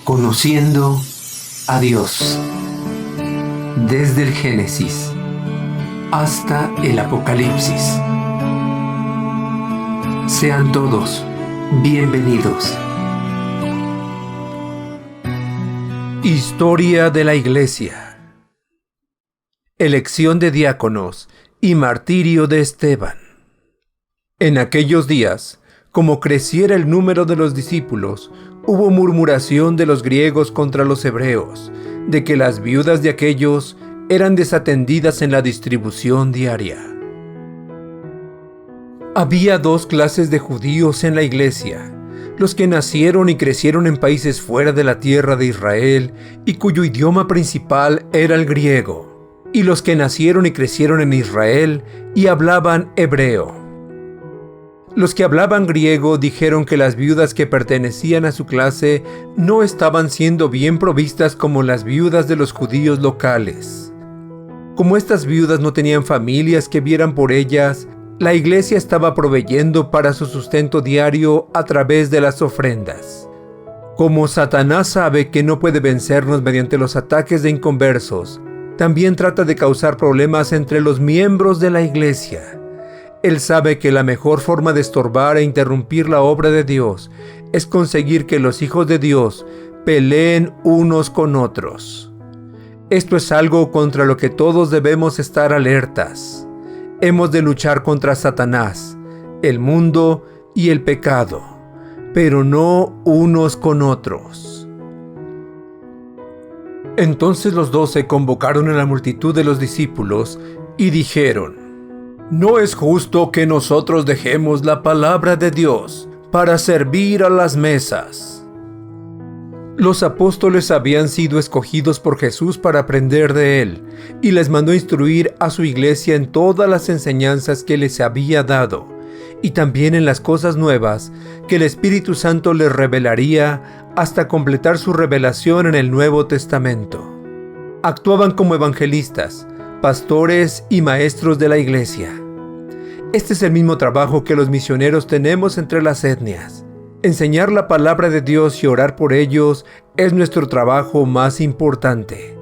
Conociendo a Dios, desde el Génesis hasta el Apocalipsis. Sean todos bienvenidos. Historia de la Iglesia. Elección de diáconos y martirio de Esteban. En aquellos días, como creciera el número de los discípulos, hubo murmuración de los griegos contra los hebreos, de que las viudas de aquellos eran desatendidas en la distribución diaria. Había dos clases de judíos en la iglesia: los que nacieron y crecieron en países fuera de la tierra de Israel y cuyo idioma principal era el griego, y los que nacieron y crecieron en Israel y hablaban hebreo. Los que hablaban griego dijeron que las viudas que pertenecían a su clase no estaban siendo bien provistas como las viudas de los judíos locales. Como estas viudas no tenían familias que vieran por ellas, la iglesia estaba proveyendo para su sustento diario a través de las ofrendas. Como Satanás sabe que no puede vencernos mediante los ataques de inconversos, también trata de causar problemas entre los miembros de la iglesia. Él sabe que la mejor forma de estorbar e interrumpir la obra de Dios es conseguir que los hijos de Dios peleen unos con otros. Esto es algo contra lo que todos debemos estar alertas. Hemos de luchar contra Satanás, el mundo y el pecado, pero no unos con otros. Entonces los 12 convocaron a la multitud de los discípulos y dijeron: «No es justo que nosotros dejemos la palabra de Dios para servir a las mesas». Los apóstoles habían sido escogidos por Jesús para aprender de Él, y les mandó instruir a su iglesia en todas las enseñanzas que les había dado, y también en las cosas nuevas que el Espíritu Santo les revelaría hasta completar su revelación en el Nuevo Testamento. Actuaban como evangelistas, pastores y maestros de la iglesia. Este es el mismo trabajo que los misioneros tenemos entre las etnias. Enseñar la palabra de Dios y orar por ellos es nuestro trabajo más importante.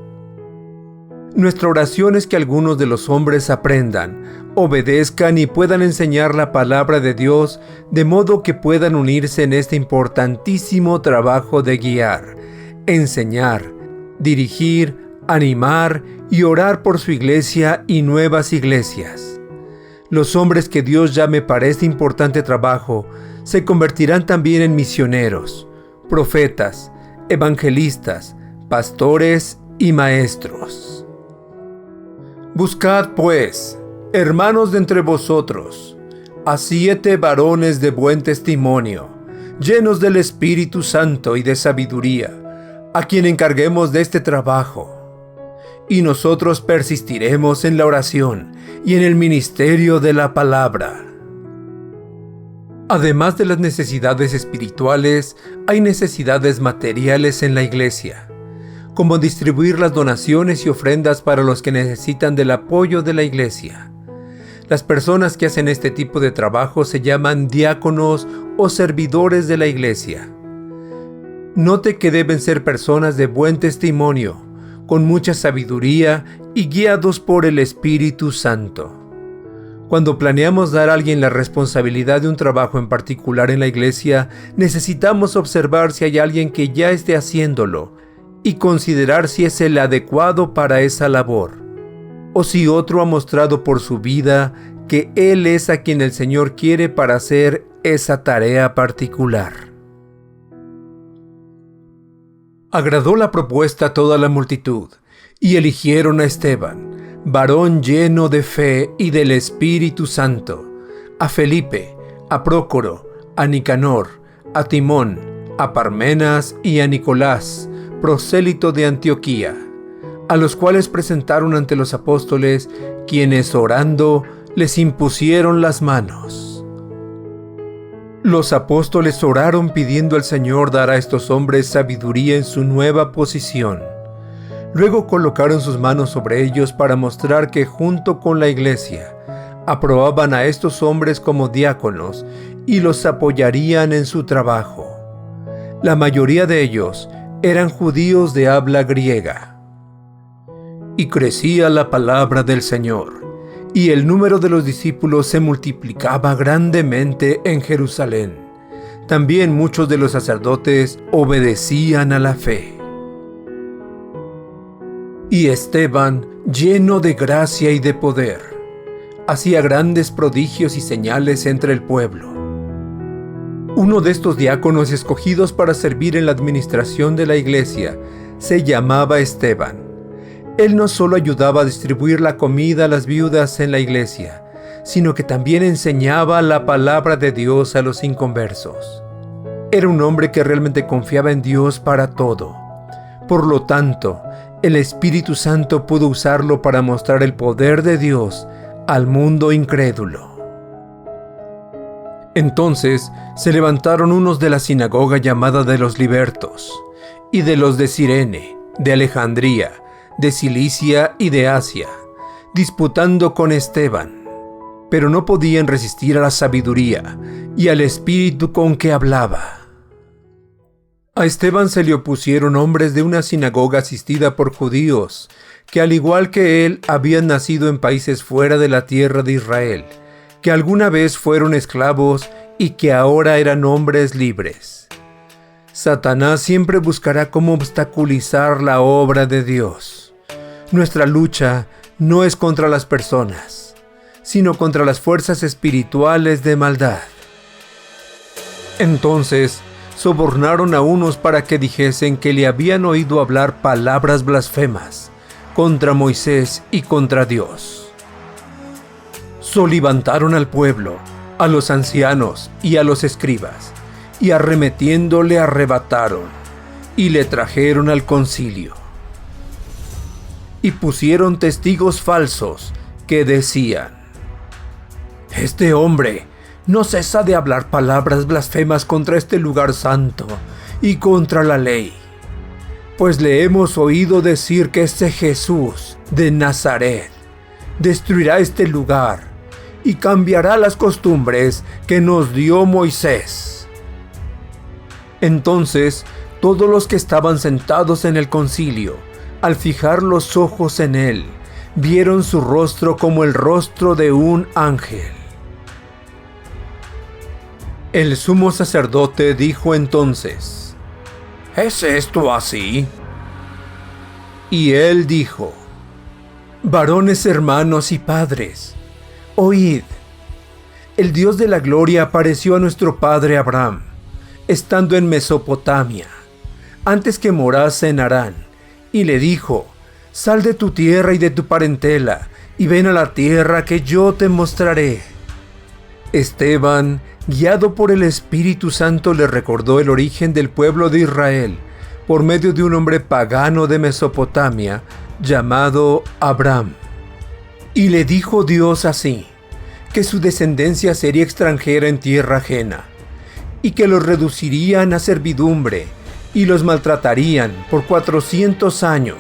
Nuestra oración es que algunos de los hombres aprendan, obedezcan y puedan enseñar la palabra de Dios de modo que puedan unirse en este importantísimo trabajo de guiar, enseñar, dirigir, animar y orar por su iglesia y nuevas iglesias. Los hombres que Dios llame para este importante trabajo se convertirán también en misioneros, profetas, evangelistas, pastores y maestros. Buscad, pues, hermanos de entre vosotros, a 7 varones de buen testimonio, llenos del Espíritu Santo y de sabiduría, a quien encarguemos de este trabajo. Y nosotros persistiremos en la oración y en el ministerio de la palabra. Además de las necesidades espirituales, hay necesidades materiales en la iglesia, como distribuir las donaciones y ofrendas para los que necesitan del apoyo de la iglesia. Las personas que hacen este tipo de trabajo se llaman diáconos o servidores de la iglesia. Note que deben ser personas de buen testimonio, con mucha sabiduría y guiados por el Espíritu Santo. Cuando planeamos dar a alguien la responsabilidad de un trabajo en particular en la iglesia, necesitamos observar si hay alguien que ya esté haciéndolo y considerar si es el adecuado para esa labor, o si otro ha mostrado por su vida que él es a quien el Señor quiere para hacer esa tarea particular. Agradó la propuesta a toda la multitud, y eligieron a Esteban, varón lleno de fe y del Espíritu Santo, a Felipe, a Prócoro, a Nicanor, a Timón, a Parmenas y a Nicolás, prosélito de Antioquía, a los cuales presentaron ante los apóstoles, quienes orando les impusieron las manos. Los apóstoles oraron pidiendo al Señor dar a estos hombres sabiduría en su nueva posición. Luego colocaron sus manos sobre ellos para mostrar que junto con la iglesia aprobaban a estos hombres como diáconos y los apoyarían en su trabajo. La mayoría de ellos eran judíos de habla griega. Y crecía la palabra del Señor, y el número de los discípulos se multiplicaba grandemente en Jerusalén. También muchos de los sacerdotes obedecían a la fe. Y Esteban, lleno de gracia y de poder, hacía grandes prodigios y señales entre el pueblo. Uno de estos diáconos escogidos para servir en la administración de la iglesia se llamaba Esteban. Él no solo ayudaba a distribuir la comida a las viudas en la iglesia, sino que también enseñaba la palabra de Dios a los inconversos. Era un hombre que realmente confiaba en Dios para todo. Por lo tanto, el Espíritu Santo pudo usarlo para mostrar el poder de Dios al mundo incrédulo. Entonces se levantaron unos de la sinagoga llamada de los libertos, y de los de Cirene, de Alejandría, de Cilicia y de Asia, disputando con Esteban, pero no podían resistir a la sabiduría y al espíritu con que hablaba. A Esteban se le opusieron hombres de una sinagoga asistida por judíos, que al igual que él habían nacido en países fuera de la tierra de Israel, que alguna vez fueron esclavos y que ahora eran hombres libres. Satanás siempre buscará cómo obstaculizar la obra de Dios. Nuestra lucha no es contra las personas, sino contra las fuerzas espirituales de maldad. Entonces, sobornaron a unos para que dijesen que le habían oído hablar palabras blasfemas contra Moisés y contra Dios. Solivantaron al pueblo, a los ancianos y a los escribas, y arremetiendo le arrebataron, y le trajeron al concilio. Y pusieron testigos falsos que decían: Este hombre no cesa de hablar palabras blasfemas contra este lugar santo y contra la ley, pues le hemos oído decir que este Jesús de Nazaret destruirá este lugar y cambiará las costumbres que nos dio Moisés. Entonces, todos los que estaban sentados en el concilio, al fijar los ojos en él, vieron su rostro como el rostro de un ángel. El sumo sacerdote dijo entonces: ¿Es esto así? Y él dijo: Varones hermanos y padres, oíd. El Dios de la gloria apareció a nuestro padre Abraham, estando en Mesopotamia, antes que morase en Harán, y le dijo: Sal de tu tierra y de tu parentela, y ven a la tierra que yo te mostraré. Esteban, guiado por el Espíritu Santo, le recordó el origen del pueblo de Israel, por medio de un hombre pagano de Mesopotamia, llamado Abraham. Y le dijo Dios así: que su descendencia sería extranjera en tierra ajena, y que los reducirían a servidumbre, y los maltratarían por 400 años.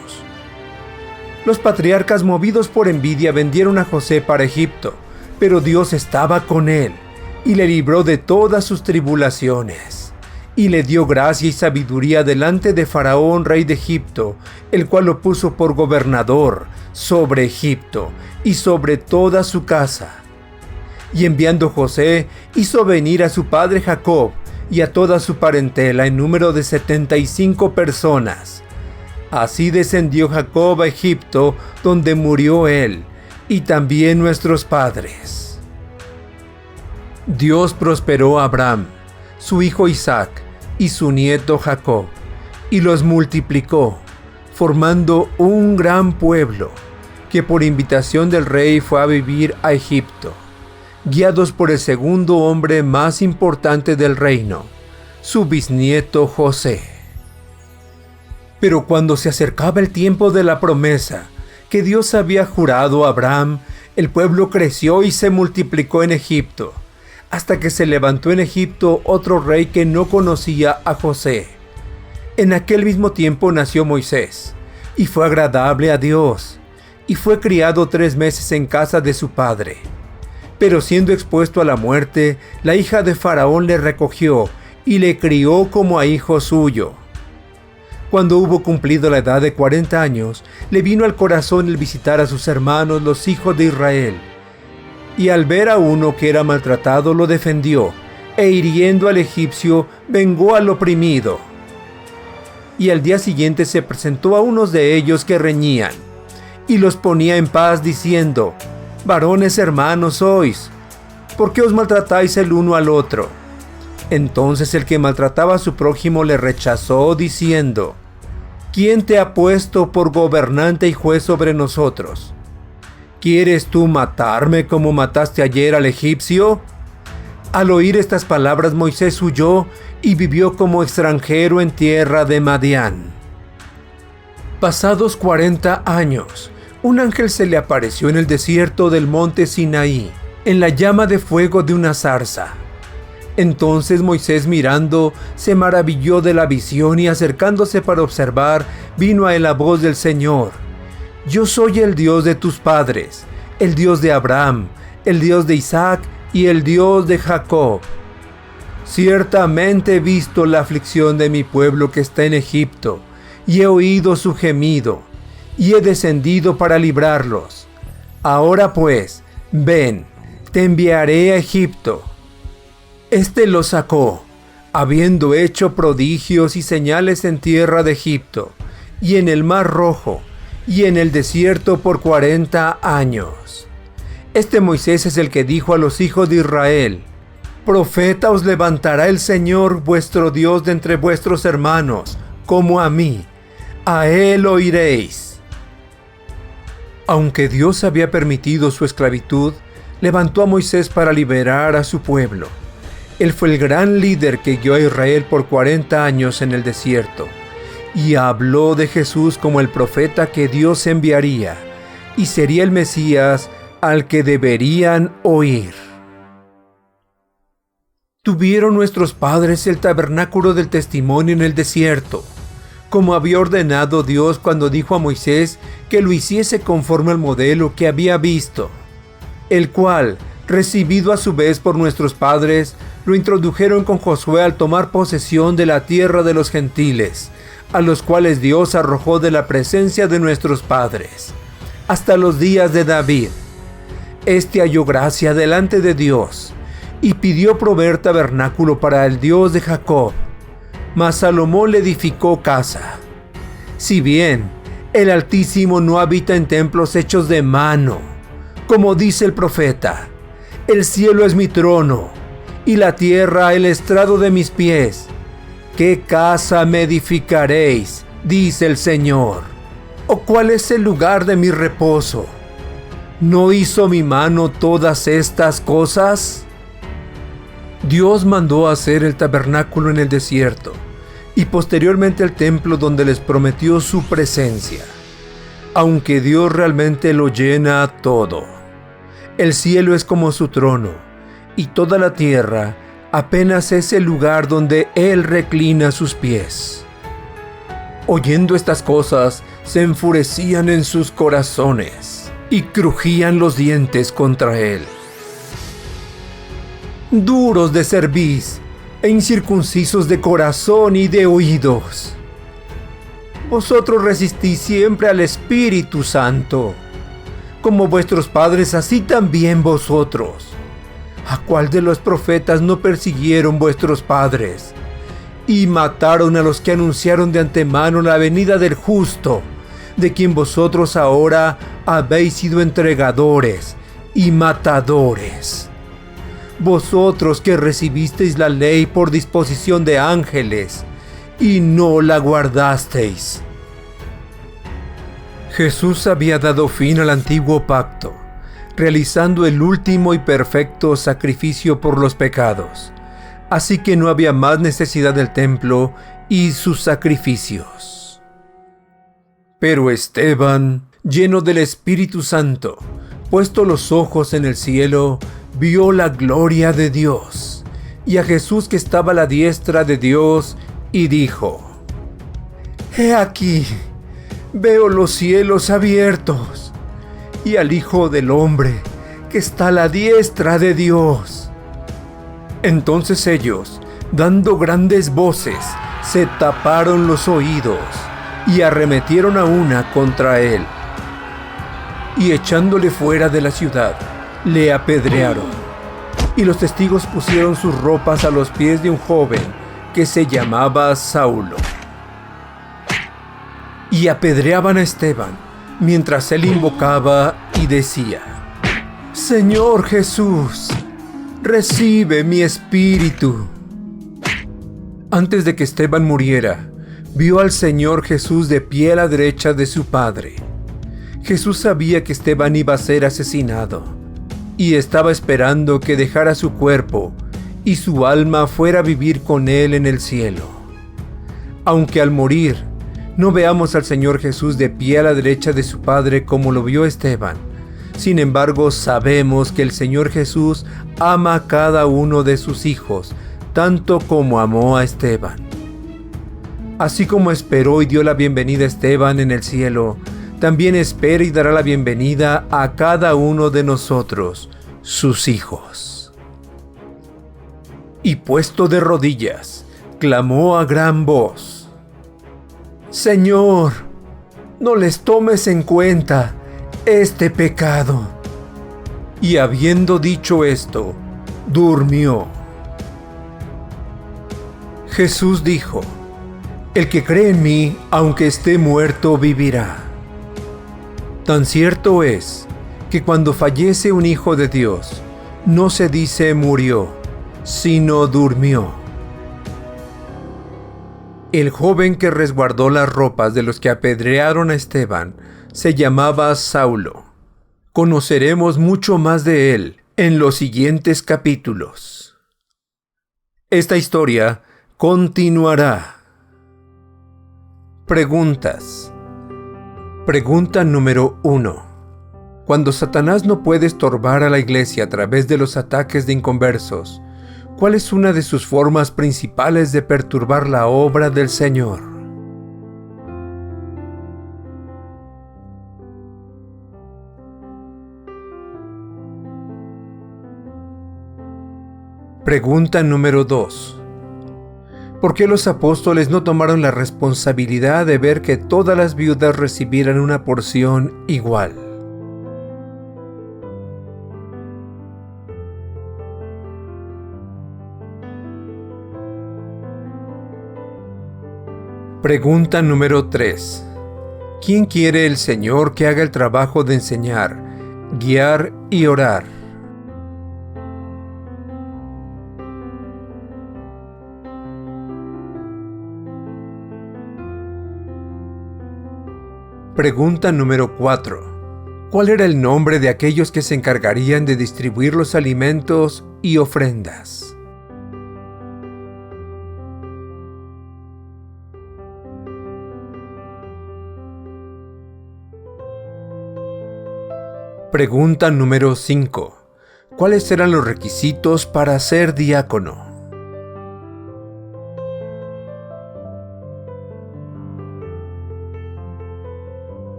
Los patriarcas, movidos por envidia, vendieron a José para Egipto, pero Dios estaba con él, y le libró de todas sus tribulaciones, y le dio gracia y sabiduría delante de Faraón, rey de Egipto, el cual lo puso por gobernador sobre Egipto, y sobre toda su casa. Y enviando José, hizo venir a su padre Jacob, y a toda su parentela en número de 75 personas. Así descendió Jacob a Egipto, donde murió él, y también nuestros padres. Dios prosperó a Abraham, su hijo Isaac, y su nieto Jacob, y los multiplicó, formando un gran pueblo, que por invitación del rey fue a vivir a Egipto, guiados por el segundo hombre más importante del reino, su bisnieto José. Pero cuando se acercaba el tiempo de la promesa que Dios había jurado a Abraham, el pueblo creció y se multiplicó en Egipto, hasta que se levantó en Egipto otro rey que no conocía a José. En aquel mismo tiempo nació Moisés, y fue agradable a Dios, y fue criado 3 meses en casa de su padre. Pero siendo expuesto a la muerte, la hija de Faraón le recogió y le crió como a hijo suyo. Cuando hubo cumplido la edad de 40 años, le vino al corazón el visitar a sus hermanos, los hijos de Israel. Y al ver a uno que era maltratado, lo defendió, e hiriendo al egipcio, vengó al oprimido. Y al día siguiente se presentó a unos de ellos que reñían, y los ponía en paz, diciendo: varones hermanos sois, ¿por qué os maltratáis el uno al otro? Entonces el que maltrataba a su prójimo le rechazó, diciendo: ¿quién te ha puesto por gobernante y juez sobre nosotros? ¿Quieres tú matarme como mataste ayer al egipcio? Al oír estas palabras, Moisés huyó y vivió como extranjero en tierra de Madián. Pasados 40 años, un ángel se le apareció en el desierto del monte Sinaí, en la llama de fuego de una zarza. Entonces Moisés, mirando, se maravilló de la visión, y acercándose para observar, vino a él la voz del Señor: yo soy el Dios de tus padres, el Dios de Abraham, el Dios de Isaac y el Dios de Jacob. Ciertamente he visto la aflicción de mi pueblo que está en Egipto, y he oído su gemido, y he descendido para librarlos. Ahora pues, ven, te enviaré a Egipto. Este los sacó, habiendo hecho prodigios y señales en tierra de Egipto, y en el mar Rojo, y en el desierto por 40 años. Este Moisés es el que dijo a los hijos de Israel: profeta os levantará el Señor vuestro Dios de entre vuestros hermanos, como a mí. A él oiréis. Aunque Dios había permitido su esclavitud, levantó a Moisés para liberar a su pueblo. Él fue el gran líder que guió a Israel por 40 años en el desierto, y habló de Jesús como el profeta que Dios enviaría, y sería el Mesías al que deberían oír. Tuvieron nuestros padres el tabernáculo del testimonio en el desierto, como había ordenado Dios cuando dijo a Moisés que lo hiciese conforme al modelo que había visto, el cual, recibido a su vez por nuestros padres, lo introdujeron con Josué al tomar posesión de la tierra de los gentiles, a los cuales Dios arrojó de la presencia de nuestros padres, hasta los días de David. Este halló gracia delante de Dios, y pidió proveer tabernáculo para el Dios de Jacob. Mas Salomón le edificó casa. Si bien el Altísimo no habita en templos hechos de mano, como dice el profeta: el cielo es mi trono, y la tierra el estrado de mis pies. ¿Qué casa me edificaréis?, dice el Señor. ¿O cuál es el lugar de mi reposo? ¿No hizo mi mano todas estas cosas? Dios mandó hacer el tabernáculo en el desierto, y posteriormente el templo donde les prometió su presencia, aunque Dios realmente lo llena todo. El cielo es como su trono, y toda la tierra apenas es el lugar donde Él reclina sus pies. Oyendo estas cosas, se enfurecían en sus corazones, y crujían los dientes contra Él. Duros de cerviz, e incircuncisos de corazón y de oídos. Vosotros resistís siempre al Espíritu Santo. Como vuestros padres, así también vosotros. ¿A cuál de los profetas no persiguieron vuestros padres? Y mataron a los que anunciaron de antemano la venida del justo, de quien vosotros ahora habéis sido entregadores y matadores. Vosotros que recibisteis la ley por disposición de ángeles, y no la guardasteis. Jesús había dado fin al antiguo pacto, realizando el último y perfecto sacrificio por los pecados. Así que no había más necesidad del templo y sus sacrificios. Pero Esteban, lleno del Espíritu Santo, puesto los ojos en el cielo, vio la gloria de Dios, y a Jesús que estaba a la diestra de Dios, y dijo: He aquí, veo los cielos abiertos, y al Hijo del Hombre que está a la diestra de Dios. Entonces ellos, dando grandes voces, se taparon los oídos y arremetieron a una contra él. Y echándole fuera de la ciudad, le apedrearon. Y los testigos pusieron sus ropas a los pies de un joven que se llamaba Saulo. Y apedreaban a Esteban, mientras él invocaba y decía: Señor Jesús, recibe mi espíritu. Antes de que Esteban muriera, vio al Señor Jesús de pie a la derecha de su Padre. Jesús sabía que Esteban iba a ser asesinado y estaba esperando que dejara su cuerpo y su alma fuera a vivir con él en el cielo. Aunque al morir no veamos al Señor Jesús de pie a la derecha de su Padre como lo vio Esteban, sin embargo sabemos que el Señor Jesús ama a cada uno de sus hijos, tanto como amó a Esteban. Así como esperó y dio la bienvenida a Esteban en el cielo, también espera y dará la bienvenida a cada uno de nosotros, sus hijos. Y puesto de rodillas, clamó a gran voz: Señor, no les tomes en cuenta este pecado. Y habiendo dicho esto, durmió. Jesús dijo: El que cree en mí, aunque esté muerto, vivirá. Tan cierto es que cuando fallece un hijo de Dios, no se dice murió, sino durmió. El joven que resguardó las ropas de los que apedrearon a Esteban se llamaba Saulo. Conoceremos mucho más de él en los siguientes capítulos. Esta historia continuará. Preguntas. Pregunta número 1. Cuando Satanás no puede estorbar a la iglesia a través de los ataques de inconversos, ¿cuál es una de sus formas principales de perturbar la obra del Señor? Pregunta número 2. ¿Por qué los apóstoles no tomaron la responsabilidad de ver que todas las viudas recibieran una porción igual? Pregunta número 3. ¿Quién quiere el Señor que haga el trabajo de enseñar, guiar y orar? Pregunta número 4. ¿Cuál era el nombre de aquellos que se encargarían de distribuir los alimentos y ofrendas? Pregunta número 5. ¿Cuáles eran los requisitos para ser diácono?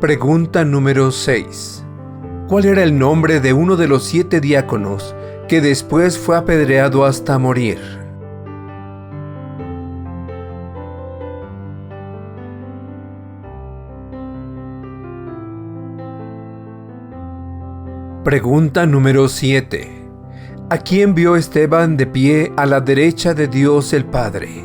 Pregunta número 6. ¿Cuál era el nombre de uno de los 7 diáconos que después fue apedreado hasta morir? Pregunta número 7. ¿A quién vio Esteban de pie a la derecha de Dios el Padre?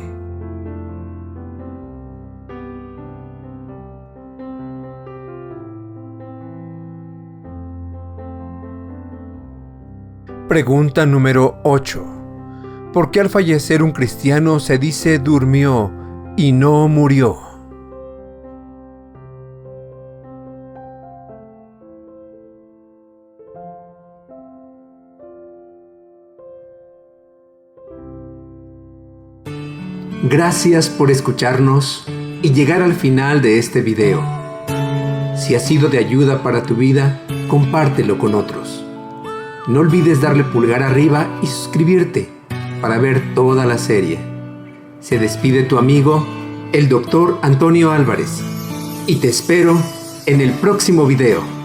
Pregunta número 8. ¿Por qué al fallecer un cristiano se dice durmió y no murió? Gracias por escucharnos y llegar al final de este video. Si ha sido de ayuda para tu vida, compártelo con otros. No olvides darle pulgar arriba y suscribirte para ver toda la serie. Se despide tu amigo, el Dr. Antonio Álvarez, y te espero en el próximo video.